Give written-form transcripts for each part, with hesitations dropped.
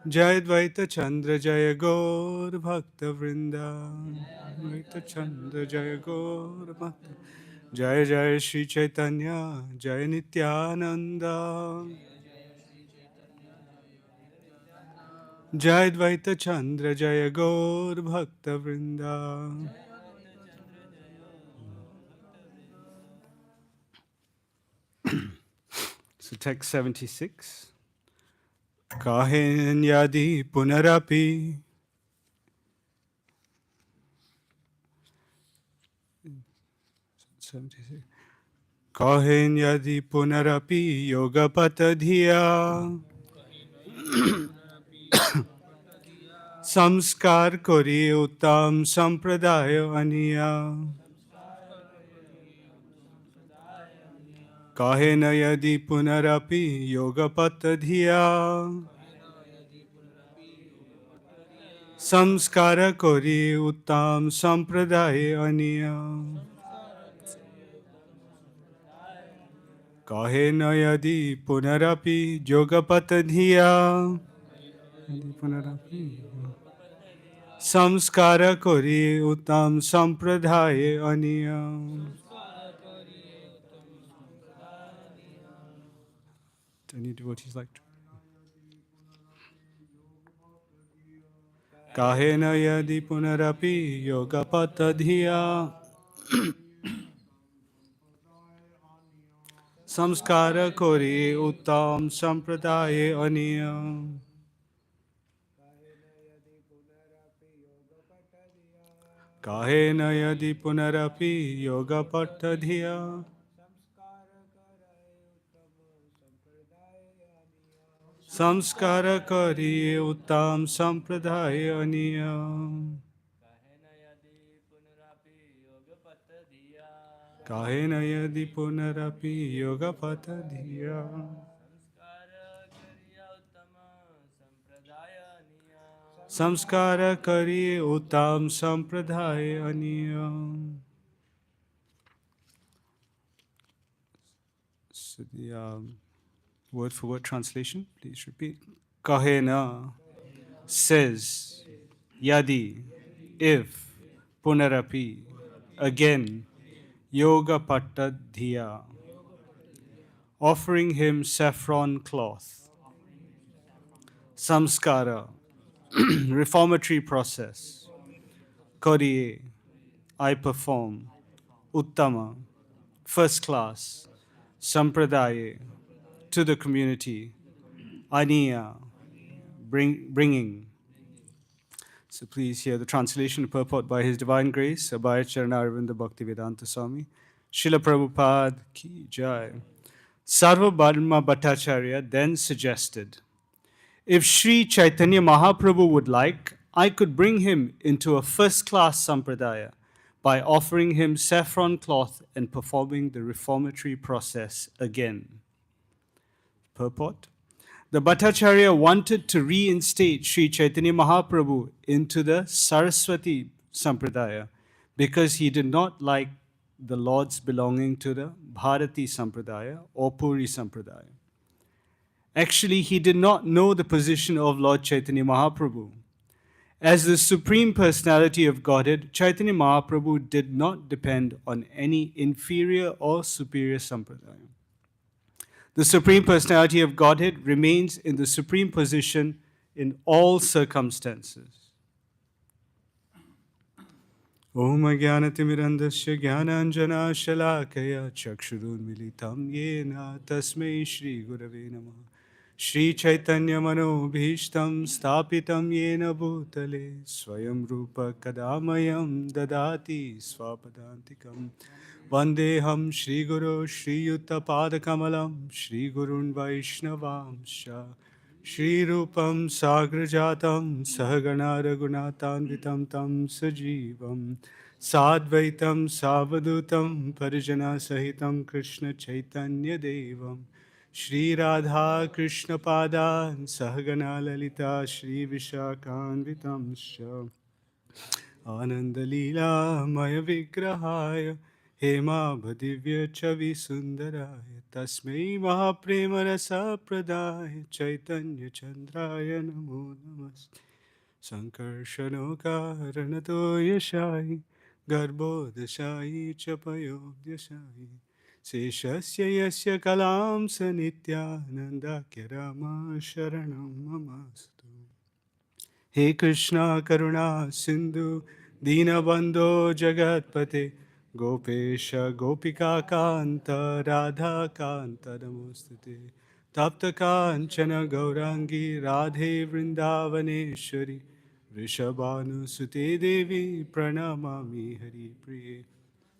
Jai Dvaita Chandra Jaya Gaur Bhakta Vrinda. Dvaita Chandra Jaya Gaur Bhakta. Jai Jai Shri Chaitanya Jai Nityananda. Jai Dvaita Chandra Jaya Gaur Bhakta Vrinda. So text 76. Kahin yadi punarapi. 76. Kahin yadi punarapi yoga patadhiya. Samskar kori uttam sampradaya aniya. Kahena yadi punarapi yoga patadhiya. Samskara kori uttam sampradaya aniya. Kahena yadi punarapi yoga patadhiya. Yadi punarapi. Samskara kori uttam sampradaya aniya. Any devotees like to? Kahena yadi punarapi yoga patadhiya. Samskara kori uttam sampradaya aniya. Kahena yadi punarapi yoga patadhiya. Samskara kari uttam sampradaya aniya. Kahena yadi punarapi yoga patadhiya. Samskara kari uttam sampradaya aniya. So the word for word translation, please repeat. Kahena says, yadi, if, punarapi, again, yoga pattadhiya, offering him saffron cloth, samskara, reformatory process, kariye, I perform, uttama, first class, sampradaya, to the community, aniya, bringing. So please hear the translation and purport by His Divine Grace, Abhay Charanarinda Bhaktivedanta Swami, Srila Prabhupada Ki Jai. Sarvabhauma Bhattacharya then suggested, if Sri Chaitanya Mahaprabhu would like, I could bring him into a first-class sampradaya by offering him saffron cloth and performing the reformatory process again. Purport. The Bhattacharya wanted to reinstate Sri Chaitanya Mahaprabhu into the Saraswati Sampradaya because he did not like the lords belonging to the Bharati Sampradaya or Puri Sampradaya. Actually, he did not know the position of Lord Chaitanya Mahaprabhu. As the Supreme Personality of Godhead, Chaitanya Mahaprabhu did not depend on any inferior or superior sampradaya. The Supreme Personality of Godhead remains in the supreme position in all circumstances. Om Jnanatimirandasya Jnananjana Shalakaya Chakshurunmilitam Yena Tasmai Shri Gurave Namah. Shri Chaitanya Manobhishtam Stapitam Yena Bhutale Swayam Rupa Kadamayam Dadati Swapadantikam Vandeham Shri Guru Shri Yuta Padakamalam Shri Gurun Vaishnavamsha Shri Rupam Sagrajatam Sahagana Raghunatanvitam Tam Sajivam Sadvaitam Savadutam Parijana Sahitam Krishna Chaitanya Devam Shri Radha Krishna Padan Sahagana Lalita Shri Vishakhanvitam Sha Ananda Leela Maya Vigrahaya Hema Chavi Sundaraya Tasmai Mahaprema Rasa Pradaya Chaitanya Chandraya Namo Namaste Sankarshano Karanato Yashai Garbhodashai Chapayo Yashai Seshasya Yasya Kalam Sanityananda Kirama Sharanam Mamastu He Krishna Karuna Sindhu Dinabandho Jagatpate Gopesha Gopika Kanta Radha Kanta Namostute Tapta Kanchana Gaurangi Radhe Vrindavaneshwari Vrishabhanu Sute Devi Pranamami Hari Priye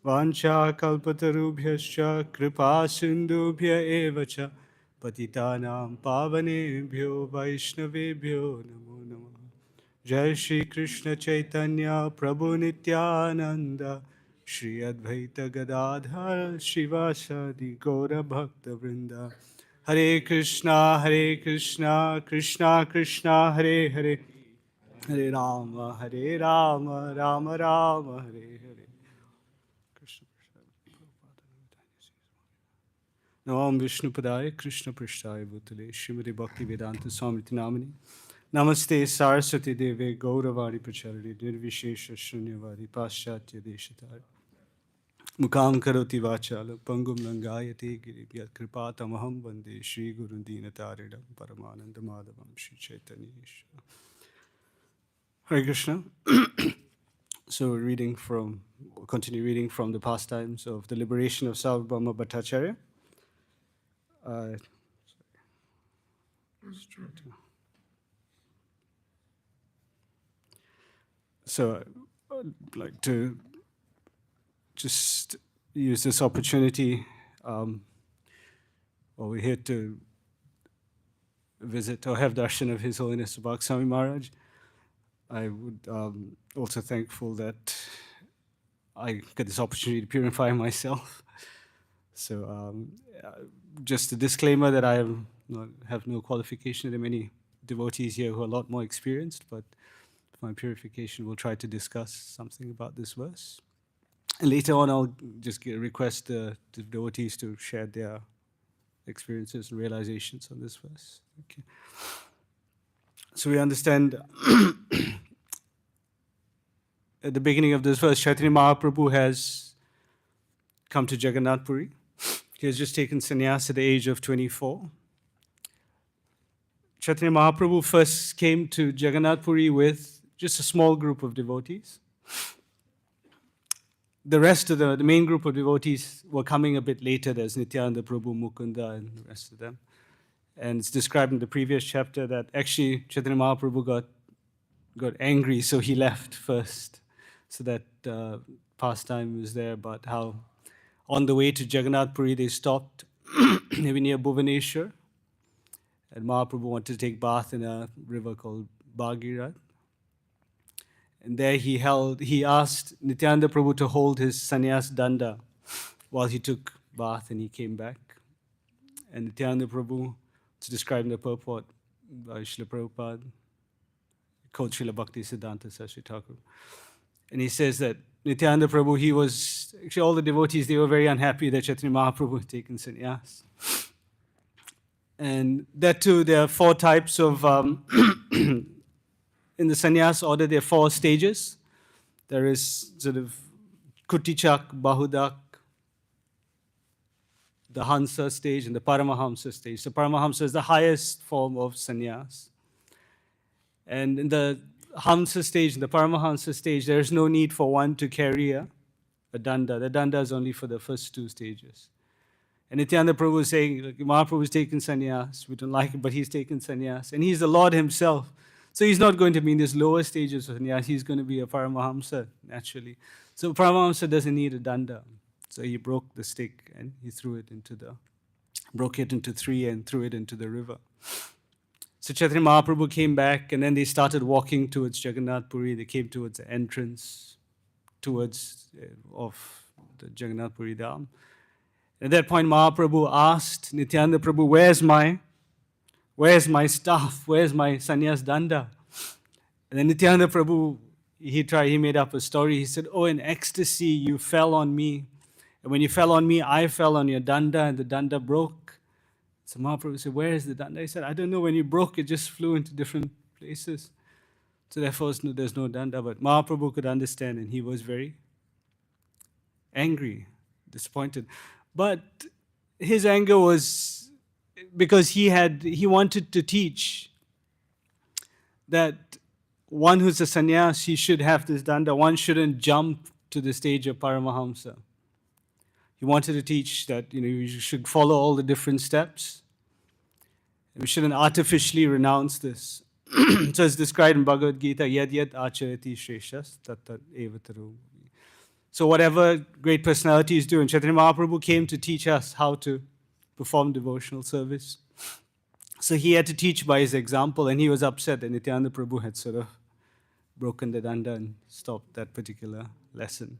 Vancha kalpatarubhyascha kripa sindubhya evacha patitanam pavanebhyo vaishnavebhyo namo namaha. Jai Shri Krishna Chaitanya Prabhu Nityananda Shri Advaita Gadadhar Shivasadi Gaura Bhakta Vrinda Hare Krishna Krishna Krishna Hare Hare Hare Rama Rama Rama Hare Hare Krishna Nam Vishnu Padaya Krishna Prishtaya Bhutale Srimati Bhakti Vedanta Swamiti Namani Namaste Saraswati Deve Gauravani Pracharari Nirvishesha Shunyavadi Paschatya Deshatari Mukam Karoti Vachala Pangum Langayate Giribhyat Kripatamaham Vande Shri Guru Dinataridam Paramananda Madhavam Shri Chaitanya Ishvara. Hare Krishna. So we'll continue reading from the pastimes of the liberation of Sarvabhauma Bhattacharya. So I'd like to just use this opportunity. We're here to visit or have darshan of His Holiness Bhakteswami Maharaj. I would also thankful that I get this opportunity to purify myself. So just a disclaimer that I have no qualification. There are many devotees here who are a lot more experienced, but for my purification, we'll try to discuss something about this verse. And later on, I'll just request the devotees to share their experiences and realizations on this verse. Okay. So we understand at the beginning of this verse, Chaitanya Mahaprabhu has come to Jagannath Puri. He has just taken sannyasa at the age of 24. Chaitanya Mahaprabhu first came to Jagannath Puri with just a small group of devotees. The rest of the main group of devotees were coming a bit later. There's Nityananda Prabhu, Mukunda, and the rest of them. And it's described in the previous chapter that actually Chaitanya Mahaprabhu got angry, so he left first. So that pastime was there, but how on the way to Jagannath Puri they stopped maybe near Bhuvaneshwar, and Mahaprabhu wanted to take bath in a river called Bhagirath. And there he asked Nityananda Prabhu to hold his sannyas danda while he took bath and he came back. And Nityananda Prabhu, to describe the purport by Srila Prabhupada, called Srila Bhakti Siddhanta Saraswati Thakur. And he says that Nityananda Prabhu, actually all the devotees, they were very unhappy that Chaitanya Mahaprabhu had taken sannyas. And that too, there are four types of, in the sannyas order, there are four stages. There is sort of Kutichak, Bahudak, the Hansa stage, and the Paramahamsa stage. So Paramahamsa is the highest form of sannyas. And in the Hamsa stage, in the Paramahamsa stage, there is no need for one to carry a danda. The danda is only for the first two stages. And Nityananda Prabhu is saying, like, Mahaprabhu is taking sannyas. We don't like it, but he's taken sannyas. And he's the Lord himself. So he's not going to be in these lower stages of sannyas. He's going to be a Paramahamsa, naturally. So Paramahamsa doesn't need a danda. So he broke the stick and he broke it into three and threw it into the river. So Chaitanya Mahaprabhu came back, and then they started walking towards Jagannath Puri. They came towards the entrance of the Jagannath Puri Dham. At that point, Mahaprabhu asked Nityananda Prabhu, where's my staff? Where's my sannyas danda? And then Nityananda Prabhu, he made up a story. He said, oh, in ecstasy, you fell on me, And when you fell on me, I fell on your danda, and the danda broke. So Mahaprabhu said, where is the danda? He said, I don't know. When you broke, it just flew into different places. So therefore, there's no danda. But Mahaprabhu could understand, and he was very angry, disappointed. But his anger was because he wanted to teach that one who's a sannyasi should have this danda. One shouldn't jump to the stage of Paramahamsa. He wanted to teach that you should follow all the different steps. And we shouldn't artificially renounce this. So it's described in Bhagavad Gita, yad yad acharati shreshas tat tat eva taru. So whatever great personalities do, and Chaitanya Mahaprabhu came to teach us how to perform devotional service. So he had to teach by his example, and he was upset that Nityananda Prabhu had sort of broken the danda and stopped that particular lesson.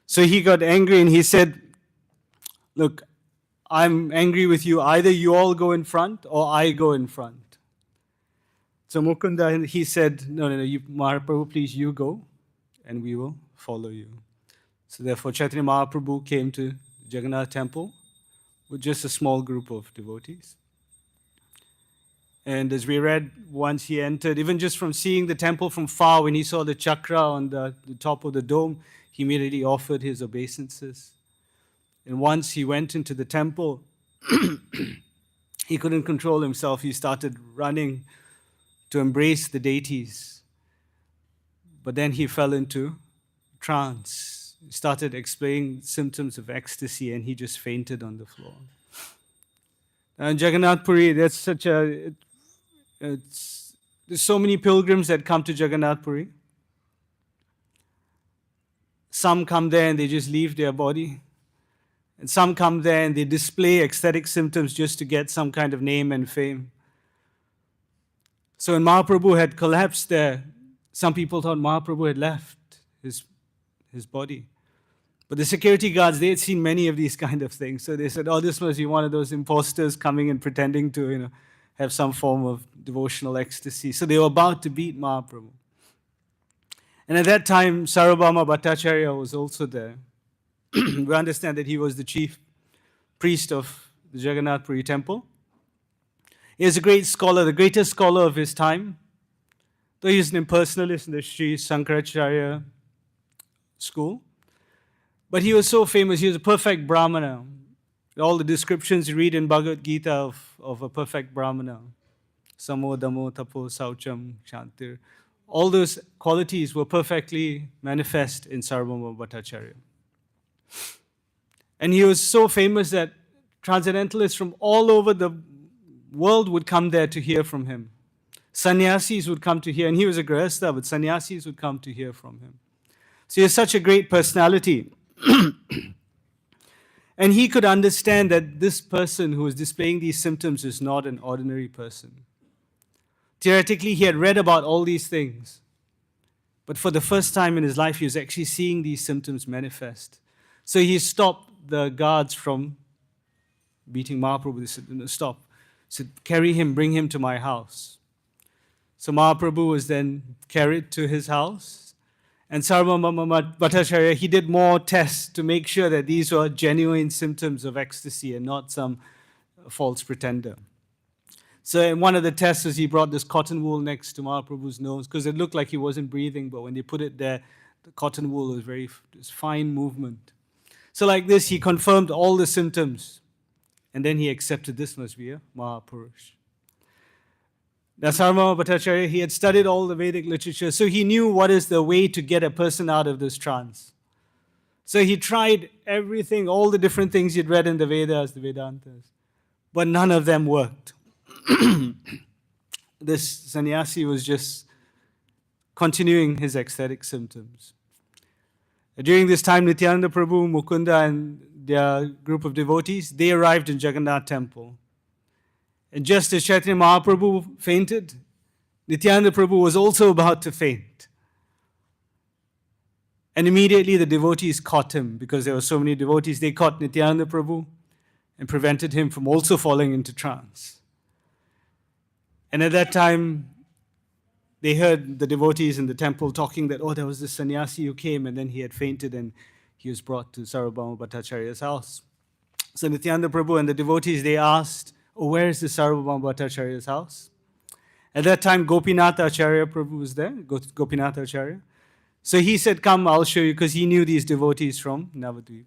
So he got angry and he said, look, I'm angry with you. Either you all go in front or I go in front. So Mukunda, he said, no, Mahaprabhu, please you go and we will follow you. So therefore Chaitanya Mahaprabhu came to Jagannath temple with just a small group of devotees. And as we read, once he entered, even just from seeing the temple from far, when he saw the chakra on the top of the dome, he immediately offered his obeisances. And once he went into the temple, he couldn't control himself. He started running to embrace the deities. But then he fell into trance. He started explaining symptoms of ecstasy, and he just fainted on the floor. And Jagannath Puri, there's so many pilgrims that come to Jagannath Puri. Some come there and they just leave their body. And some come there and they display ecstatic symptoms just to get some kind of name and fame. So when Mahaprabhu had collapsed there, some people thought Mahaprabhu had left his body. But the security guards, they had seen many of these kind of things. So they said, this must be one of those imposters coming and pretending to, have some form of devotional ecstasy. So they were about to beat Mahaprabhu. And at that time, Sarvabhauma Bhattacharya was also there. We understand that he was the chief priest of the Jagannath Puri temple. He is a great scholar, the greatest scholar of his time. Though he is an impersonalist in the Sri Sankaracharya school. But he was so famous, he was a perfect Brahmana. All the descriptions you read in Bhagavad Gita of a perfect Brahmana. Samo, Damo, Tapo, Saucham, Shantir. All those qualities were perfectly manifest in Sarvabhauma Bhattacharya. And he was so famous that transcendentalists from all over the world would come there to hear from him. Sannyasis would come to hear, and he was a grihastha, but sannyasis would come to hear from him. So he was such a great personality. And he could understand that this person who was displaying these symptoms is not an ordinary person. Theoretically, he had read about all these things. But for the first time in his life, he was actually seeing these symptoms manifest. So he stopped the guards from beating Mahaprabhu. They said, no, stop. He said, carry him, bring him to my house. So Mahaprabhu was then carried to his house. And Sarvabhauma Bhattacharya, he did more tests to make sure that these were genuine symptoms of ecstasy and not some false pretender. So in one of the tests was he brought this cotton wool next to Mahaprabhu's nose because it looked like he wasn't breathing, but when they put it there, the cotton wool was very fine movement. So like this, he confirmed all the symptoms, and then he accepted this must be a Mahapurush. Now, Sarvabhauma Bhattacharya, he had studied all the Vedic literature, so he knew what is the way to get a person out of this trance. So he tried everything, all the different things he'd read in the Vedas, the Vedantas, but none of them worked. This sannyasi was just continuing his ecstatic symptoms. During this time, Nityananda Prabhu, Mukunda, and their group of devotees, they arrived in Jagannath temple. And just as Chaitanya Mahaprabhu fainted, Nityananda Prabhu was also about to faint. And immediately the devotees caught him, because there were so many devotees. They caught Nityananda Prabhu and prevented him from also falling into trance. And at that time, they heard the devotees in the temple talking that, there was this sannyasi who came and then he had fainted and he was brought to Sarvabhauma Bhattacharya's house. So Nityananda Prabhu and the devotees, they asked, oh, where is the Sarvabhauma Bhattacharya's house? At that time, Gopinath Acharya Prabhu was there, Gopinath Acharya. So he said, come, I'll show you, because he knew these devotees from Navadvip.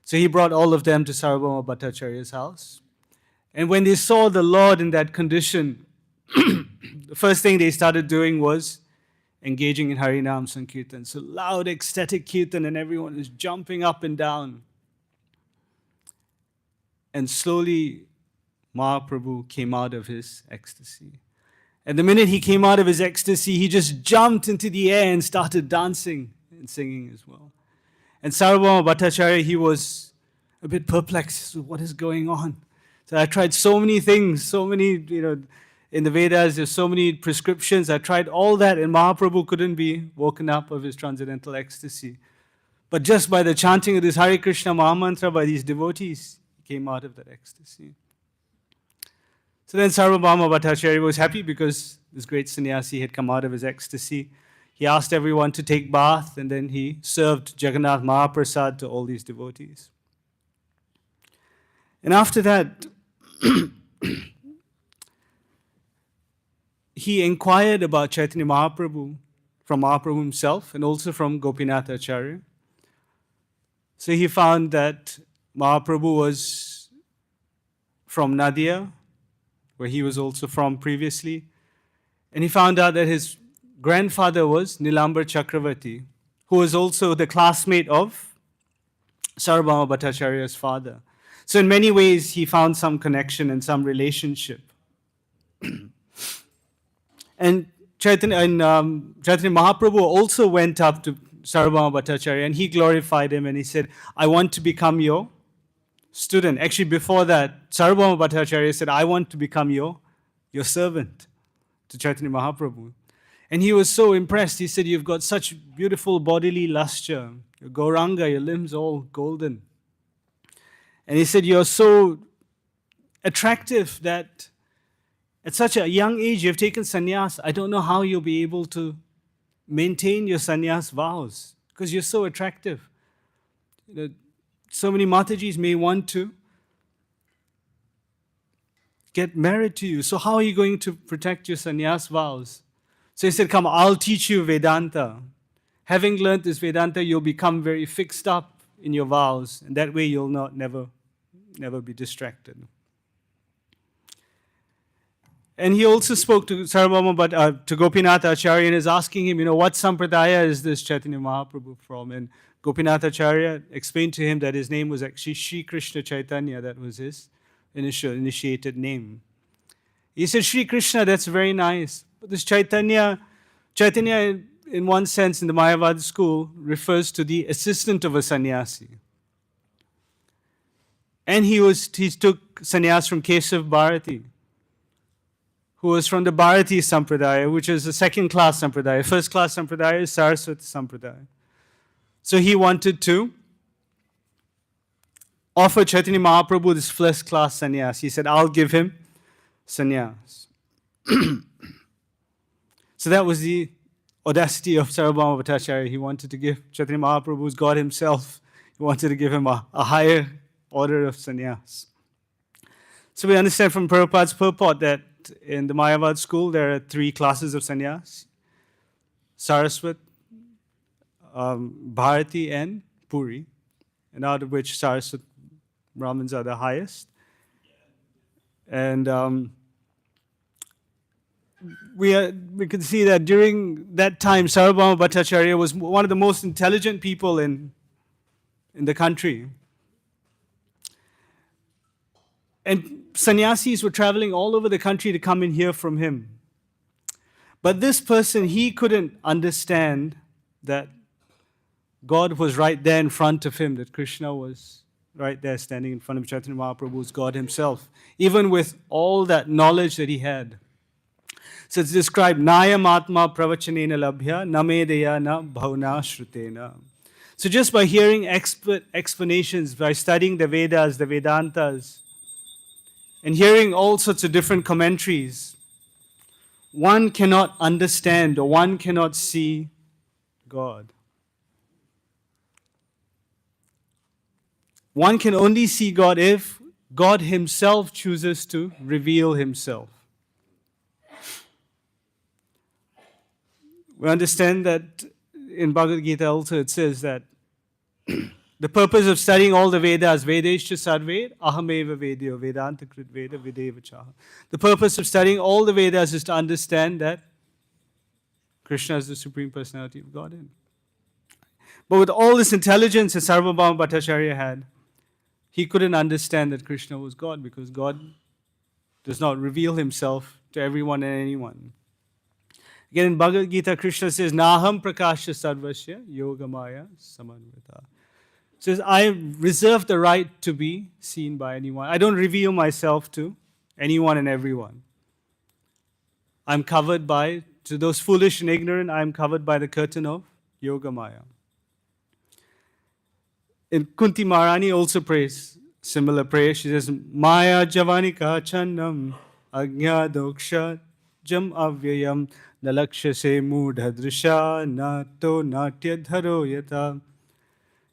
So he brought all of them to Sarvabhauma Bhattacharya's house. And when they saw the Lord in that condition, the first thing they started doing was engaging in Harinam Sankirtan. So loud, ecstatic kirtan, and everyone is jumping up and down. And slowly, Mahaprabhu came out of his ecstasy. And the minute he came out of his ecstasy, he just jumped into the air and started dancing and singing as well. And Sarvabhauma Bhattacharya, he was a bit perplexed. What is going on? So I tried so many things, so many, in the Vedas, there's so many prescriptions. I tried all that, and Mahaprabhu couldn't be woken up of his transcendental ecstasy. But just by the chanting of this Hare Krishna Mahamantra by these devotees, he came out of that ecstasy. So then Sarvabhauma Bhattacharya was happy because this great sannyasi had come out of his ecstasy. He asked everyone to take bath, and then he served Jagannath Mahaprasad to all these devotees. And after that, he inquired about Chaitanya Mahaprabhu from Mahaprabhu himself and also from Gopinath Acharya. So he found that Mahaprabhu was from Nadia, where he was also from previously. And he found out that his grandfather was Nilambar Chakravarti, who was also the classmate of Sarvabhauma Bhattacharya's father. So in many ways, he found some connection and some relationship. And Chaitanya Mahaprabhu also went up to Sarvabhauma Bhattacharya, and he glorified him, and he said, I want to become your student. Actually, before that, Sarvabhauma Bhattacharya said, I want to become your servant to Chaitanya Mahaprabhu. And he was so impressed. He said, you've got such beautiful bodily luster. Your Gauranga, your limbs all golden. And he said, you're so attractive that at such a young age you've taken sannyas. I don't know how you'll be able to maintain your sannyas vows because you're so attractive. So many Matajis may want to get married to you. So how are you going to protect your sannyas vows? So he said, come, I'll teach you Vedanta. Having learned this Vedanta, you'll become very fixed up in your vows, and that way you'll never be distracted. And he also spoke to Sarvabhauma, to Gopinath Acharya, and is asking him, what sampradaya is this Chaitanya Mahaprabhu from? And Gopinath Acharya explained to him that his name was actually Sri Krishna Chaitanya. That was his initiated name. He said, Sri Krishna, that's very nice. But this Chaitanya, in one sense, in the Mayavad school, refers to the assistant of a sannyasi. And he took sannyas from Kesav Bharati, who was from the Bharati Sampradaya, which is a second-class Sampradaya. First-class Sampradaya is Saraswati Sampradaya. So he wanted to offer Chaitanya Mahaprabhu this first-class sannyas. He said, I'll give him sannyas. So that was the audacity of Sarvabhauma Bhattacharya. He wanted to give Chaitanya Mahaprabhu, who's God himself, he wanted to give him a higher order of sannyas. So we understand from Prabhupada's purport that in the Mayavad school there are 3 classes of sannyas: Saraswat, Bharati, and Puri, and out of which Saraswat Brahmins are the highest. And we can see that during that time, Sarvabhauma Bhattacharya was one of the most intelligent people in the country. And sannyasis were traveling all over the country to come and hear from him. But this person, he couldn't understand that God was right there in front of him, that Krishna was right there standing in front of Chaitanya Mahaprabhu, who's God himself, even with all that knowledge that he had. So it's described, Nayam Atma Pravachanena Labhya Namedeya Na Bhavna Shrutena. So just by hearing explanations, by studying the Vedas, the Vedantas, and hearing all sorts of different commentaries, one cannot understand or one cannot see God. One can only see God if God himself chooses to reveal himself. We understand that in Bhagavad Gita also it says that the purpose of studying all the Vedas, Vedescha Sarve, Ahameva Vedyo, Vedanta Krit Veda, Videva Chaha. The purpose of studying all the Vedas is to understand that Krishna is the Supreme Personality of Godhead. But with all this intelligence that Sarvabhauma Bhattacharya had, he couldn't understand that Krishna was God because God does not reveal himself to everyone and anyone. Again, in Bhagavad Gita, Krishna says, Naham Prakasha Sarvasya Yogamaya Samanvita. Says, I reserve the right to be seen by anyone. I don't reveal myself to anyone and everyone. I'm covered by, to those foolish and ignorant, I'm covered by the curtain of Yogamaya. And Kunti Maharani also prays similar prayer. She says, Maya Javanika Chandam Agnya Doksha Jam Avyayam Nalaksha Se Mudha Drisha Nato Natya Dharo Yata.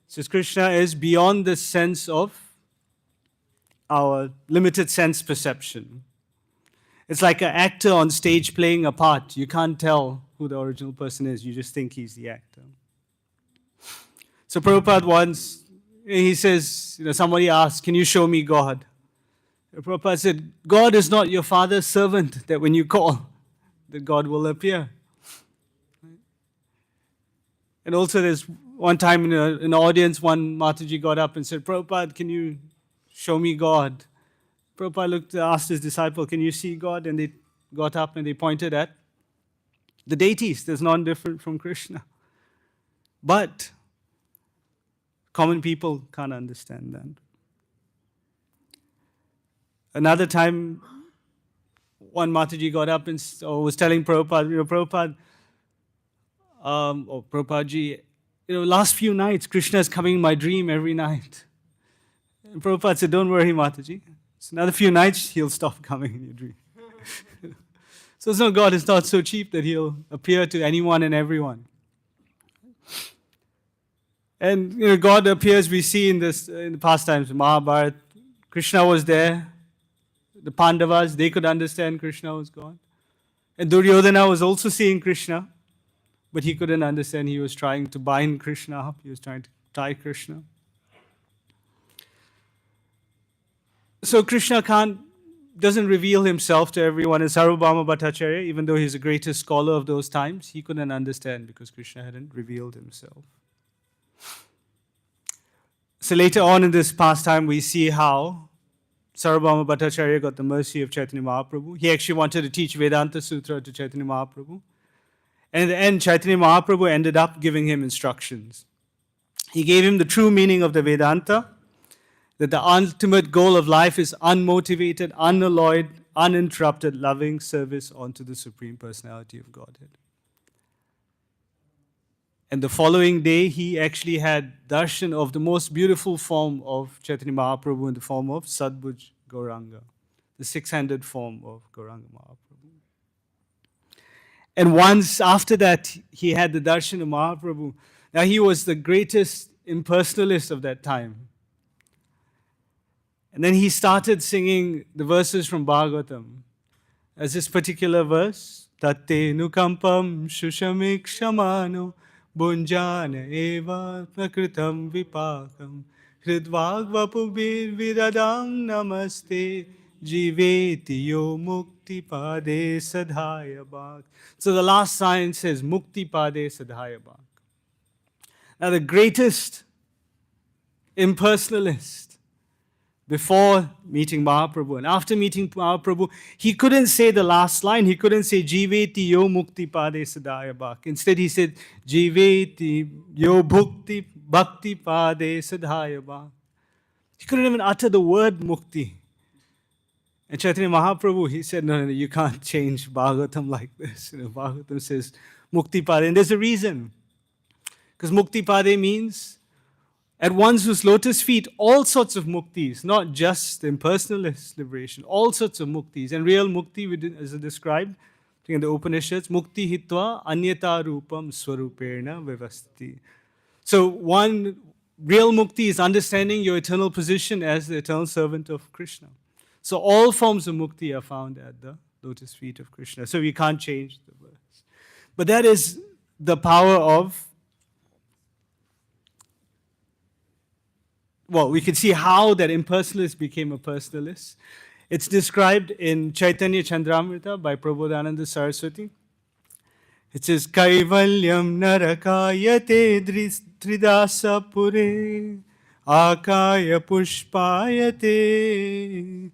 Says Krishna is beyond the sense of our limited sense perception. It's like an actor on stage playing a part. You can't tell who the original person is. You just think he's the actor. So Prabhupada once, he says, somebody asked, can you show me God? Prabhupada said, God is not your father's servant that when you call, that God will appear. And also there's one time in an audience, one Mataji got up and said, Prabhupada, can you show me God? Prabhupada asked his disciple, can you see God? And they got up and they pointed at the deities. There's none different from Krishna. But common people can't understand that. Another time, one Mataji got up and was telling Prabhupada, Prabhupadaji, last few nights, Krishna is coming in my dream every night. And Prabhupada said, don't worry, Mataji. It's another few nights, he'll stop coming in your dream. So God is not so cheap that he'll appear to anyone and everyone. And God appears, we see in the past times, Mahabharata, Krishna was there. The Pandavas, they could understand Krishna was God. And Duryodhana was also seeing Krishna, but he couldn't understand. He was trying to bind Krishna up. He was trying to tie Krishna. So Krishna doesn't reveal himself to everyone. And Sarvabhauma Bhattacharya, even though he's the greatest scholar of those times, he couldn't understand because Krishna hadn't revealed himself. So later on in this pastime, we see how Sarvabhauma Bhattacharya got the mercy of Chaitanya Mahaprabhu. He actually wanted to teach Vedanta Sutra to Chaitanya Mahaprabhu. And in the end, Chaitanya Mahaprabhu ended up giving him instructions. He gave him the true meaning of the Vedanta, that the ultimate goal of life is unmotivated, unalloyed, uninterrupted, loving service unto the Supreme Personality of Godhead. And the following day, he actually had darshan of the most beautiful form of Chaitanya Mahaprabhu in the form of Sadbhuj Gauranga, the six-handed form of Gauranga Mahaprabhu. And once after that, he had the darshan of Mahaprabhu. Now, he was the greatest impersonalist of that time. And then he started singing the verses from Bhagavatam. As this particular verse, Tate nukampam shushamik shamano Bunjana eva prakritam vipakam hridvag vapubir vidadam namaste jiveti yo mukti pade sadhaya bhak. So the last line says mukti pade sadhaya bhak. Now the greatest impersonalist before meeting Mahaprabhu and after meeting Mahaprabhu, he couldn't say the last line. He couldn't say Jiveti yo mukti pade sadhaya bhak. Instead he said Jiveti yo bhukti bhakti pade sadhaya bhak. He couldn't even utter the word mukti. And Chaitanya Mahaprabhu, he said, no, you can't change Bhagavatam like this. Bhagavatam says mukti pade. And there's a reason. Because mukti pade means at one's whose lotus feet, all sorts of muktis, not just impersonalist liberation, all sorts of muktis. And real mukti, as described in the Upanishads, mukti hitva anyata rupam swaruperna vivasti. So one Real mukti is understanding your eternal position as the eternal servant of Krishna. So all forms of mukti are found at the lotus feet of Krishna. So we can't change the verse. But that is the power of, well, we can see how that impersonalist became a personalist. It's described in Caitanya Caritamrita by Prabodhananda Saraswati. It says, Kaivalyam narakayate tridasa pure akaya pushpayate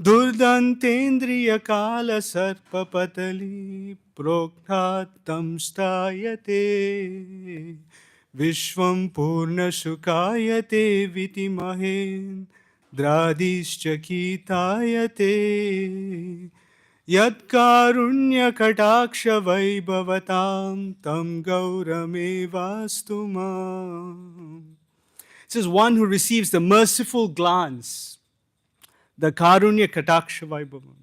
durdantendriya kala sarpapatali prokhatam stayate vishvam purna sukayate vitimahen dradishchakitayate Yat karunya kataksha vaibhavatam tam gauramevastumam. It says one who receives the merciful glance, the karunya kataksha vaibhavam,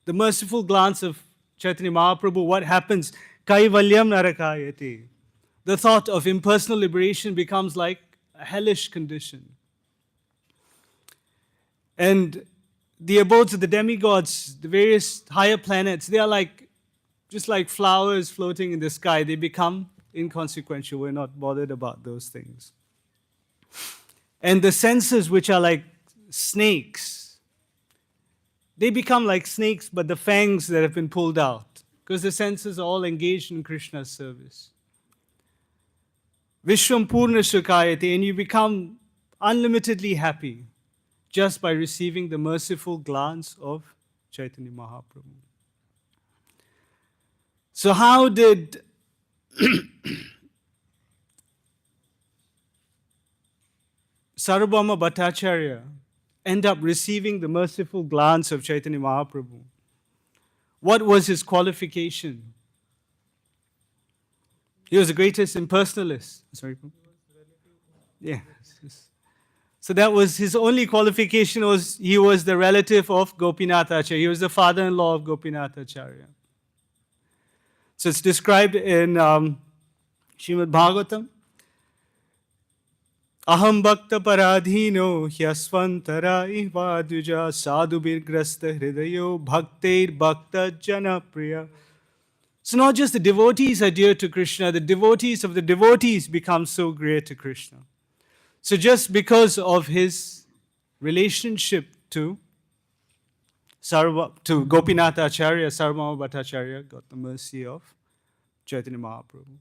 the merciful glance of Chaitanya Mahaprabhu, what happens? Kaivalyam narakayate. The thought of impersonal liberation becomes like a hellish condition. And the abodes of the demigods, the various higher planets, they are like, just like flowers floating in the sky. They become inconsequential. We're not bothered about those things. And the senses, which are like snakes, they become like snakes, but the fangs that have been pulled out, because the senses are all engaged in Krishna's service. Vishwam Purna Sukayate, and you become unlimitedly happy just by receiving the merciful glance of Chaitanya Mahaprabhu. So how did Sarvabhauma Bhattacharya end up receiving the merciful glance of Chaitanya Mahaprabhu? What was his qualification? He was the greatest impersonalist. Sorry. Yeah. So that was his only qualification, was he was the relative of Gopinathacharya. He was the father-in-law of Gopinathacharya. So it's described in Srimad Bhagavatam. Aham bhakta paradhino hyasvantara ihvaduja sadhubir grasta hridayo bhakter bhakta janapriya. So not just the devotees are dear to Krishna, the devotees of the devotees become so great to Krishna. So just because of his relationship to Gopinath Acharya, Sarvabhauma Bhattacharya got the mercy of Chaitanya Mahaprabhu.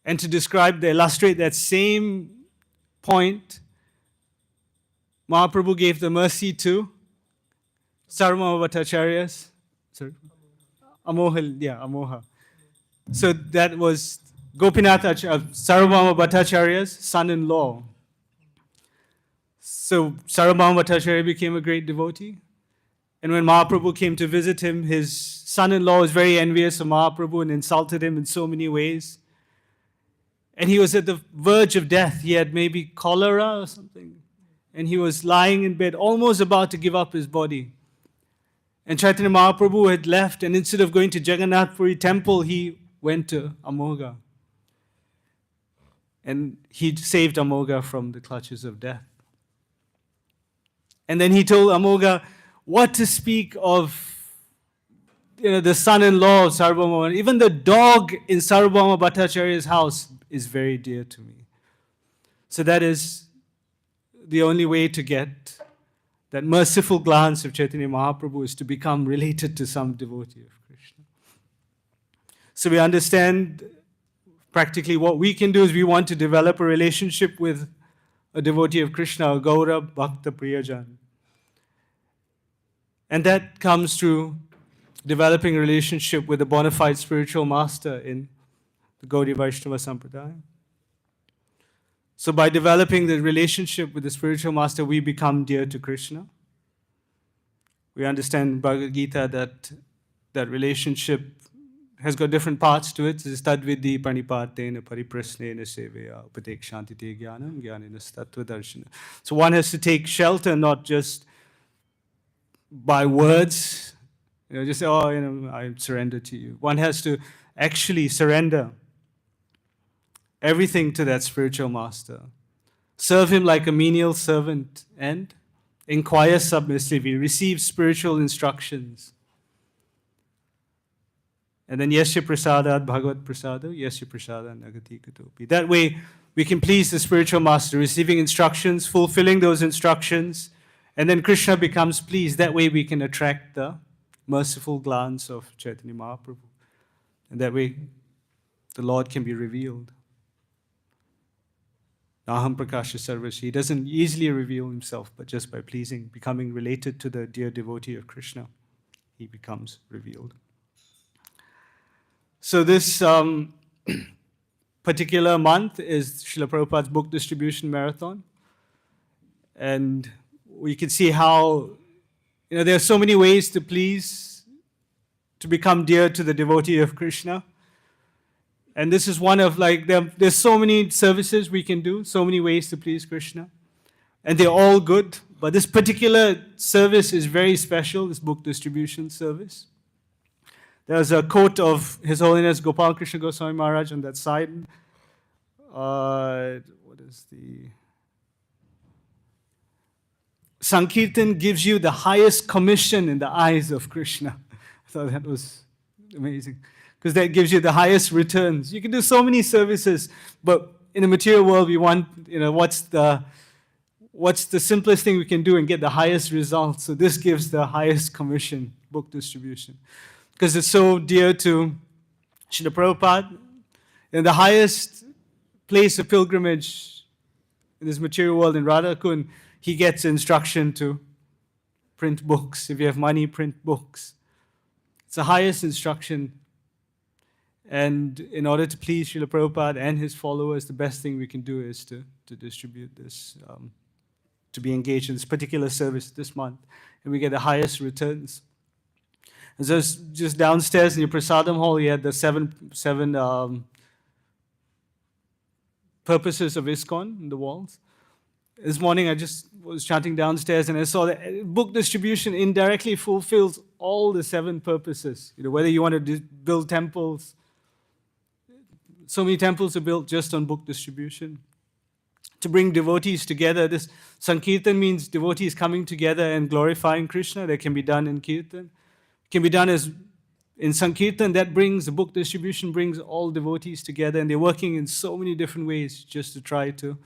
And to illustrate that same point, Mahaprabhu gave the mercy to Sarvabhauma Bhattacharya's, Amoha. So that was Gopinath Sarvabhauma Bhattacharya's son-in-law. So Sarvabhauma Bhattacharya became a great devotee. And when Mahaprabhu came to visit him, his son-in-law was very envious of Mahaprabhu and insulted him in so many ways. And he was at the verge of death. He had maybe cholera or something. And he was lying in bed, almost about to give up his body. And Chaitanya Mahaprabhu had left, and instead of going to Jagannath Puri temple, he went to Amogha. And he saved Amogha from the clutches of death. And then he told Amogha what to speak of the son-in-law of Sarvabhauma. Even the dog in Sarvabhauma Bhattacharya's house is very dear to me. So that is the only way to get that merciful glance of Chaitanya Mahaprabhu, is to become related to some devotee of Krishna. So we understand practically what we can do is we want to develop a relationship with a devotee of Krishna, a Gaura Bhakta Priyajan. And that comes through developing a relationship with a bona fide spiritual master in the Gaudiya Vaishnava Sampradaya. So by developing the relationship with the spiritual master, we become dear to Krishna. We understand in Bhagavad Gita that relationship has got different parts to it. It's tadvidhi pranipatena pariprasnena seveya upadekshantite jnanam jnanena tattva darshana. So one has to take shelter not just by words, just say, I surrender to you. One has to actually surrender everything to that spiritual master. serve him like a menial servant, and inquire submissively, receive spiritual instructions. And then yasya prasadat bhagavad prasada, yasya prasada nagati katopi. That way we can please the spiritual master, receiving instructions, fulfilling those instructions, and then Krishna becomes pleased. That way we can attract the merciful glance of Chaitanya Mahaprabhu. And that way the Lord can be revealed. Aham prakasha sarvasya. He doesn't easily reveal himself, but just by pleasing, becoming related to the dear devotee of Krishna, he becomes revealed. So this particular month is Srila Prabhupada's book distribution marathon. And we can see how, there are so many ways to please, to become dear to the devotee of Krishna. And this is one of, there's so many services we can do, so many ways to please Krishna. And they're all good. But this particular service is very special, this book distribution service. There's a quote of His Holiness Gopal Krishna Goswami Maharaj on that side. What is the... Sankirtan gives you the highest commission in the eyes of Krishna. I thought that was amazing. Because that gives you the highest returns. You can do so many services, but in the material world, we want, what's the simplest thing we can do and get the highest results? So this gives the highest commission, book distribution. Because it's so dear to Srila Prabhupada. In the highest place of pilgrimage in this material world in Radhakund, he gets instruction to print books. If you have money, print books. It's the highest instruction. And in order to please Srila Prabhupada and his followers, the best thing we can do is to distribute this, to be engaged in this particular service this month. And we get the highest returns. And so just downstairs in your prasadam hall, you had the seven purposes of ISKCON in the walls. This morning I just was chanting downstairs and I saw that book distribution indirectly fulfills all the 7 purposes. Whether you want to build temples, so many temples are built just on book distribution. To bring devotees together, this Sankirtan means devotees coming together and glorifying Krishna. That can be done in Kirtan. It can be done as in Sankirtan, that brings, the book distribution brings all devotees together, and they're working in so many different ways just to try to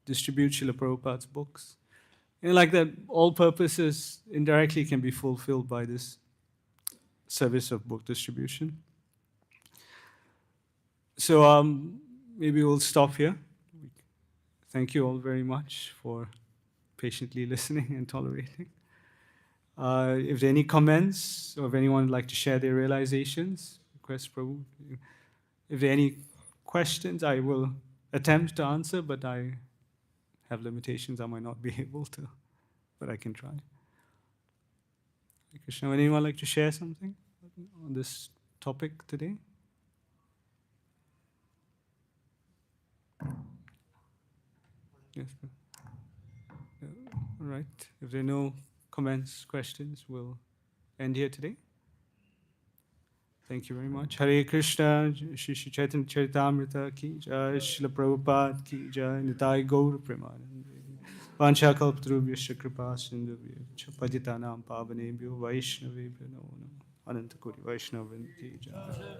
distribute Srila Prabhupada's books. And like that, all purposes indirectly can be fulfilled by this service of book distribution. So maybe we'll stop here. Thank you all very much for patiently listening and tolerating. If there are any comments, or if anyone would like to share their realizations, request Prabhu. If there are any questions, I will attempt to answer, but I have limitations. I might not be able to, but I can try. Krishna, would anyone like to share something on this topic today? Yes. All right. If there are no comments, questions, we'll end here today. Thank you very much. Hare Krishna, Shri Caitanya Caritamrita ki jai, Srila Prabhupada ki jai, Nitai Gaur Premanande. Vancha kalpatarubhyasya kripa sindhubhya patitanam pavanebhyo Vaishnavebhyo namo namo. Ananta Koti Vaishnavin ki jai.